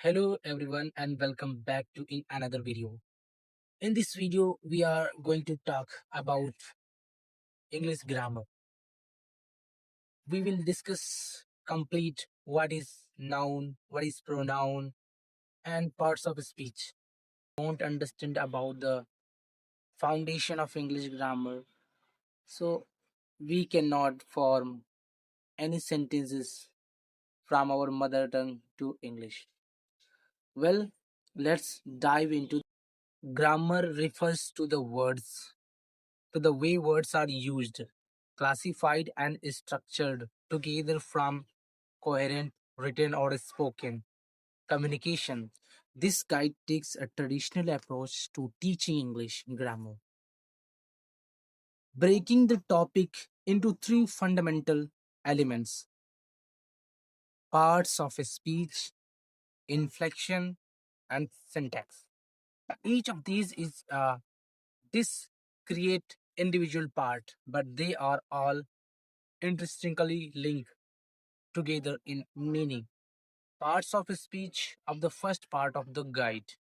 Hello everyone and welcome back to another video. In this video we are going to talk about English grammar. We will discuss complete what is noun, what is pronoun and parts of speech. Don't understand about the foundation of English grammar, so we cannot form any sentences from our mother tongue to English. Well, let's dive into. Grammar refers to the way words are used, classified, and structured together from coherent written or spoken communication. This guide takes a traditional approach to teaching English grammar, breaking the topic into three fundamental elements: parts of a speech, inflection, and syntax. Each of these is this create individual part, but they are all interestingly linked together in meaning. Parts of speech of the first part of the guide.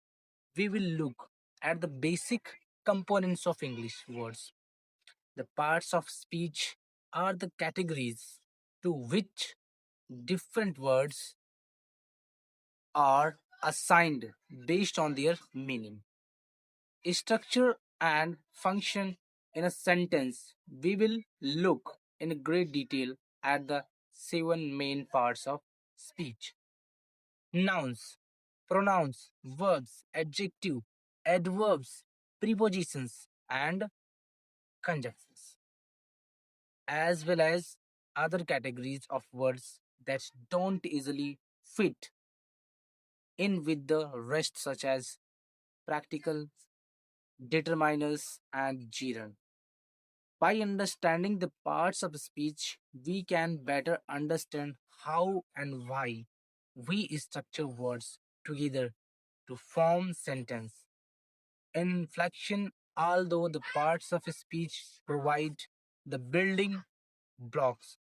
We will look at the basic components of English words. The parts of speech are the categories to which different words are assigned based on their meaning, structure, and function in a sentence. We will look in great detail at the seven main parts of speech: nouns, pronouns, verbs, adjective, adverbs, prepositions, and conjunctions, as well as other categories of words that don't easily fit in with the rest, such as practical, determiners, and gerund. By understanding the parts of speech, we can better understand how and why we structure words together to form sentence. Inflection, although the parts of speech provide the building blocks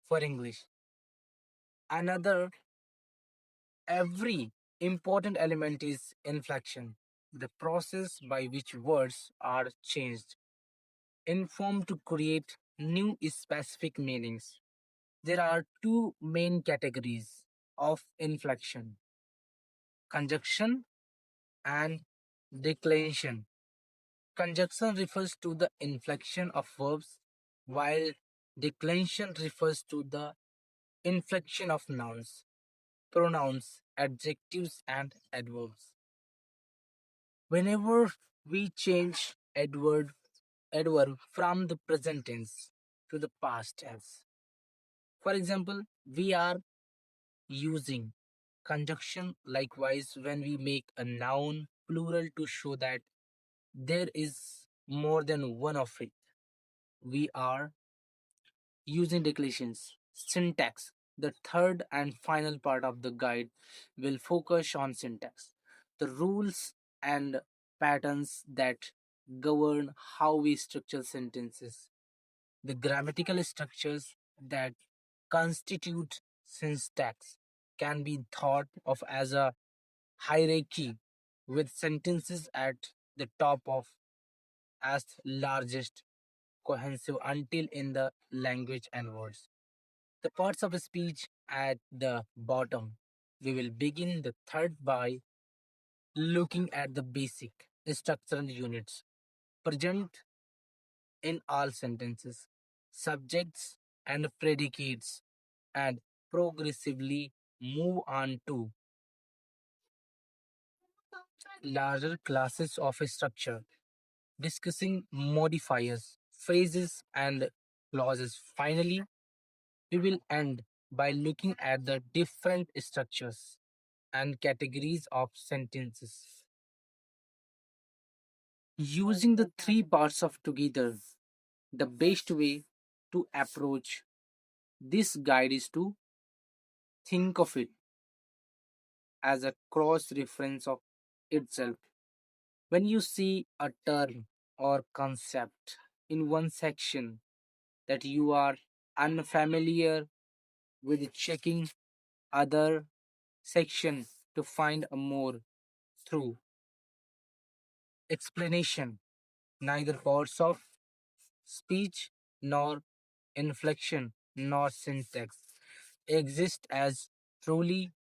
for English. Another every important element is inflection, the process by which words are changed, informed to create new specific meanings. There are two main categories of inflection: conjunction and declension. Conjunction refers to the inflection of verbs, while declension refers to the inflection of nouns, pronouns, adjectives, and adverbs. Whenever we change adverb from the present tense to the past tense, for example, we are using conjunction. Likewise, when we make a noun plural to show that there is more than one of it, we are using declarations. Syntax. The third and final part of the guide will focus on syntax, the rules and patterns that govern how we structure sentences, the grammatical structures that constitute syntax can be thought of as a hierarchy with sentences at the top of as largest cohesive until in the language and words. The parts of speech at the bottom. We will begin the third by looking at the basic structural units present in all sentences, subjects and predicates, and progressively move on to larger classes of structure, discussing modifiers, phrases, and clauses. Finally, we will end by looking at the different structures and categories of sentences. Using the three parts of together, the best way to approach this guide is to think of it as a cross reference of itself. When you see a term or concept in one section that you are unfamiliar with, checking other section to find a more through explanation. Neither parts of speech nor inflection nor syntax exist as truly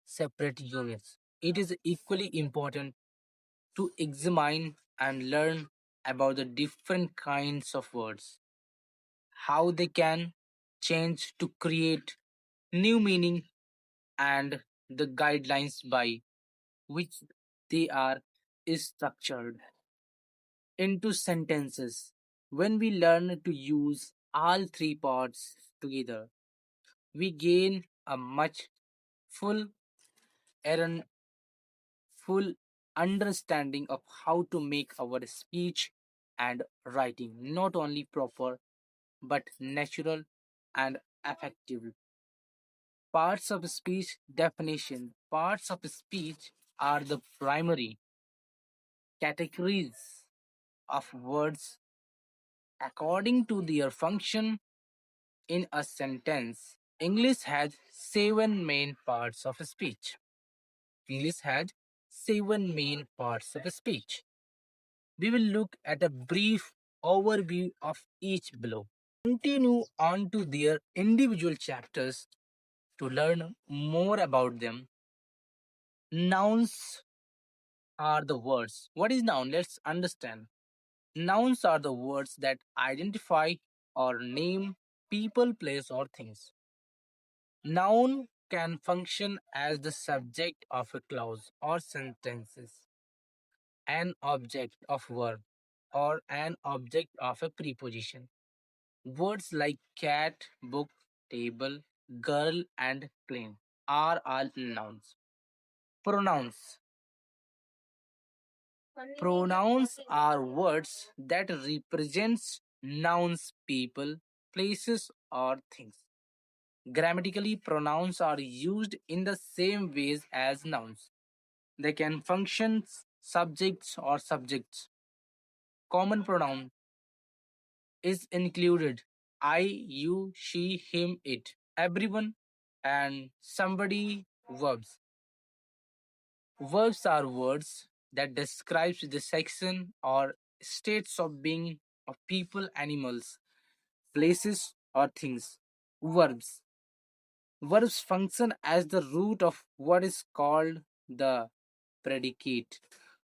separate units. It is equally important to examine and learn about the different kinds of words, how they can change to create new meaning, and the guidelines by which they are structured into sentences. When we learn to use all three parts together, we gain a much full, errand, full understanding of how to make our speech and writing not only proper but natural and effective. Parts of speech definition. Parts of speech are the primary categories of words according to their function in a sentence. English has seven main parts of speech. English has seven main parts of speech. We will look at a brief overview of each below. Continue on to their individual chapters to learn more about them. Nouns are the words. What is noun? Let's understand. Nouns are the words that identify or name people, place, or things. Noun can function as the subject of a clause or sentences, an object of verb, or an object of a preposition. Words like cat, book, table, girl, and plane are all nouns. Pronouns. Pronouns are words that represents nouns, people, places, or things. Grammatically, pronouns are used in the same ways as nouns. They can function subjects or subjects. Common pronoun is included I, you, she, him, it, everyone, and somebody. Verbs. Verbs are words that describes the section or states of being of people, animals, places, or things. Verbs. Verbs function as the root of what is called the predicate,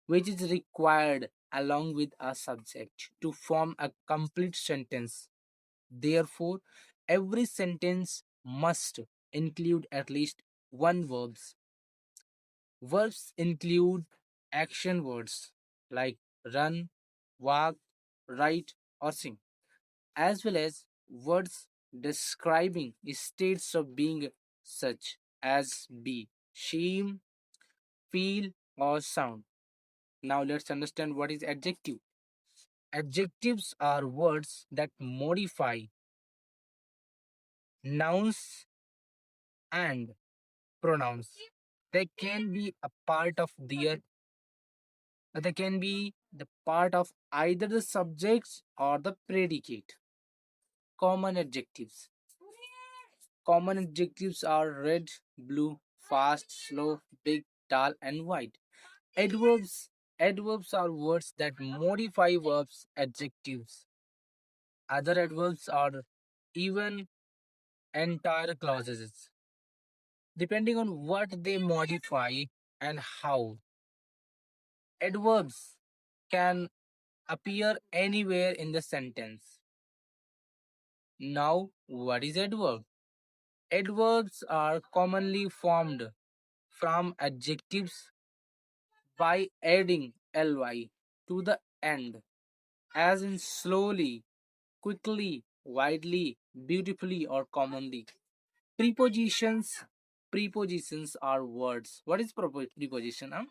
which is required along with a subject to form a complete sentence. Therefore, every sentence must include at least one verb. Verbs include action words like run, walk, write, or sing, as well as words describing states of being such as be, seem, feel, or sound. Now let's understand what is adjective. Adjectives are words that modify nouns and pronouns. They can be a part of their they can be the part of either the subjects or the predicate. Common adjectives. Common adjectives are red, blue, fast, slow, big, tall, and white. Adverbs. Adverbs are words that modify verbs, adjectives. Other adverbs are even entire clauses, depending on what they modify and how. Adverbs can appear anywhere in the sentence. Now, what is adverb? Adverbs are commonly formed from adjectives by adding ly to the end, as in slowly, quickly, widely, beautifully, or commonly. Prepositions. Prepositions are words. What is preposition? Huh?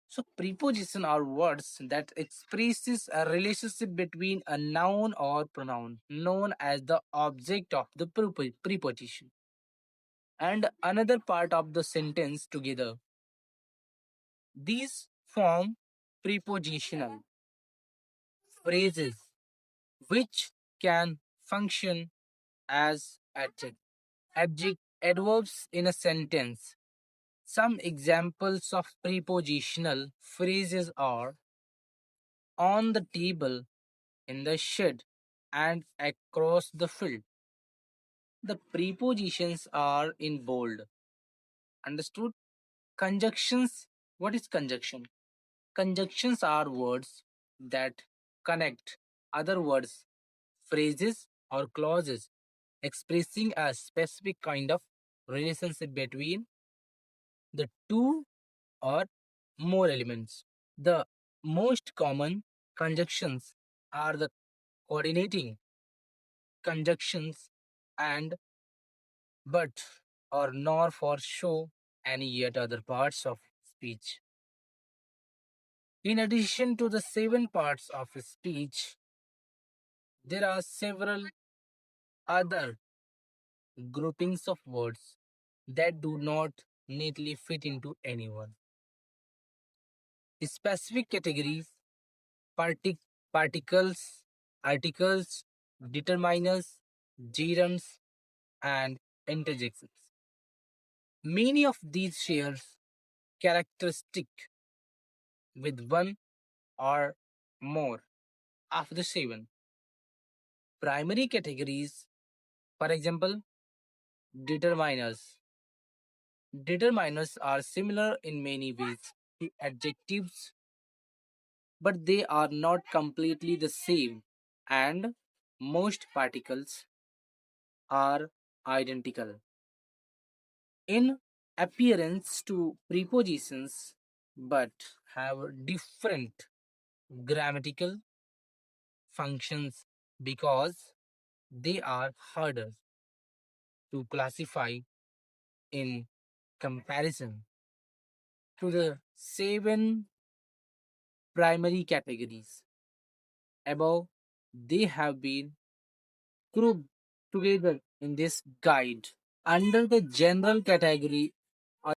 So preposition are words that expresses a relationship between a noun or pronoun, known as the object of the preposition, and another part of the sentence together. These form prepositional phrases which can function as adverbs in a sentence. Some examples of prepositional phrases are on the table, in the shed, and across the field. The prepositions are in bold. Understood? Conjunctions. What is conjunction? Conjunctions are words that connect other words, phrases, or clauses expressing a specific kind of relationship between the two or more elements. The most common conjunctions are the coordinating conjunctions and but or nor for show and yet other parts of speech. In addition to the seven parts of speech, there are several other groupings of words that do not neatly fit into anyone. Specific categories, partic- particles, articles, determiners, gerunds, and interjections. Many of these shares characteristic with one or more of the seven primary categories. For example, determiners. Determiners are similar in many ways to adjectives, but they are not completely the same, and most particles are identical in appearance to prepositions but have different grammatical functions because they are harder to classify in comparison to the seven primary categories above. They have been grouped together in this guide under the general category